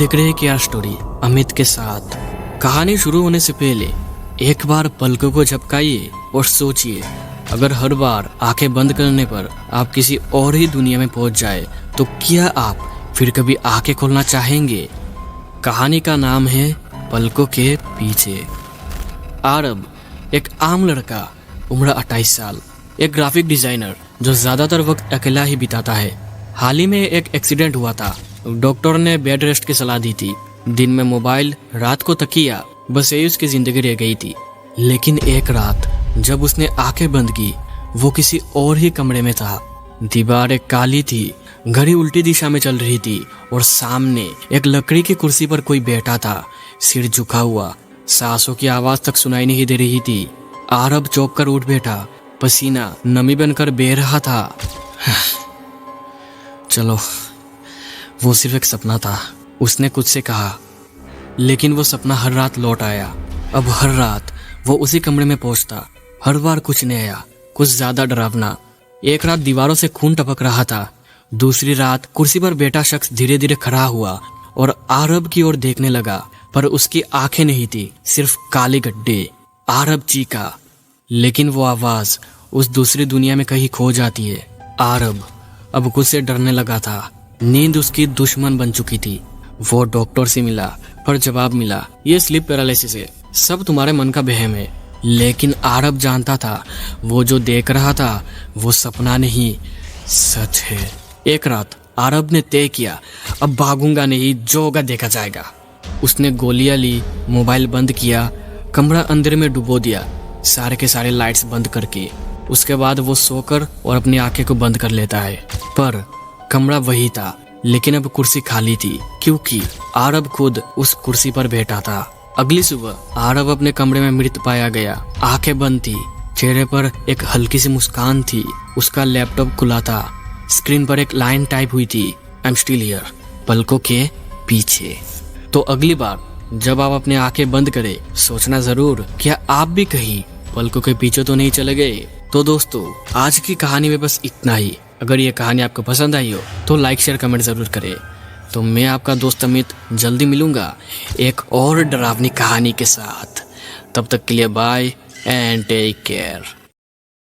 देख रहे हैं क्या स्टोरी अमित के साथ। कहानी शुरू होने से पहले एक बार पलकों को झपकाइए और सोचिए, अगर हर बार आंखें बंद करने पर आप किसी और ही दुनिया में पहुंच जाए तो क्या आप फिर कभी आंखें खोलना चाहेंगे। कहानी का नाम है पलकों के पीछे। आरब एक आम लड़का, उम्र 28 साल, एक ग्राफिक डिजाइनर जो ज्यादातर वक्त अकेला ही बिताता है। हाल ही में एक एक्सीडेंट हुआ था। डॉक्टर ने बेड रेस्ट की सलाह दी थी। दिन में मोबाइल, रात को तकिया, बस यही उसकी जिंदगी रह गई थी। लेकिन एक रात जब उसने आंखें बंद की, वो किसी और ही कमरे में था। दीवारें काली थी, घड़ी उल्टी दिशा में चल रही थी और सामने एक लकड़ी की कुर्सी पर कोई बैठा था, सिर झुका हुआ। सांसों की आवाज तक सुनाई नहीं दे रही थी। आरब चौंक कर उठ बैठा, पसीना नमी बनकर बह रहा था। चलो, वो सिर्फ एक सपना था, उसने खुद से कहा। लेकिन वो सपना हर रात लौट आया। अब हर रात वो उसी कमरे में पहुंचता। हर बार कुछ नया, कुछ ज्यादा डरावना। एक रात दीवारों से खून टपक रहा था। दूसरी रात कुर्सी पर बैठा शख्स धीरे धीरे खड़ा हुआ और आरब की ओर देखने लगा, पर उसकी आंखें नहीं थी, सिर्फ काले गड्ढे। आरब चीखा, लेकिन वो आवाज उस दूसरी दुनिया में कहीं खो जाती है। आरब अब खुद से डरने लगा था। नींद उसकी दुश्मन बन चुकी थी। वो डॉक्टर से मिला, पर जवाब मिला, ये स्लीप पैरालिसिस है, सब तुम्हारे मन का वहम है। लेकिन आरब जानता था, वो जो देख रहा था वो सपना नहीं, सच है। एक रात आरब ने तय किया, अब भागूंगा नहीं, जो होगा देखा जाएगा। उसने गोलियां ली, मोबाइल बंद किया, कमरा अंधेरे में डुबो दिया, सारे के सारे लाइट्स बंद करके। उसके बाद वो सोकर और अपनी आंखें को बंद कर लेता है। पर कमरा वही था, लेकिन अब कुर्सी खाली थी, क्योंकि आरब खुद उस कुर्सी पर बैठा था। अगली सुबह आरब अपने कमरे में मृत पाया गया। आंखें बंद थी, चेहरे पर एक हल्की सी मुस्कान थी। उसका लैपटॉप खुला था, स्क्रीन पर एक लाइन टाइप हुई थी, आई एम स्टिल हियर, पलकों के पीछे। तो अगली बार जब आप अपनी आंखें बंद करें, सोचना जरूर, क्या आप भी कहीं पलकों के पीछे तो नहीं चले गए। तो दोस्तों, आज की कहानी में बस इतना ही। अगर ये कहानी आपको पसंद आई हो तो लाइक शेयर कमेंट जरूर करें। तो मैं आपका दोस्त अमित जल्दी मिलूंगा एक और डरावनी कहानी के साथ। तब तक के लिए बाय एंड टेक केयर।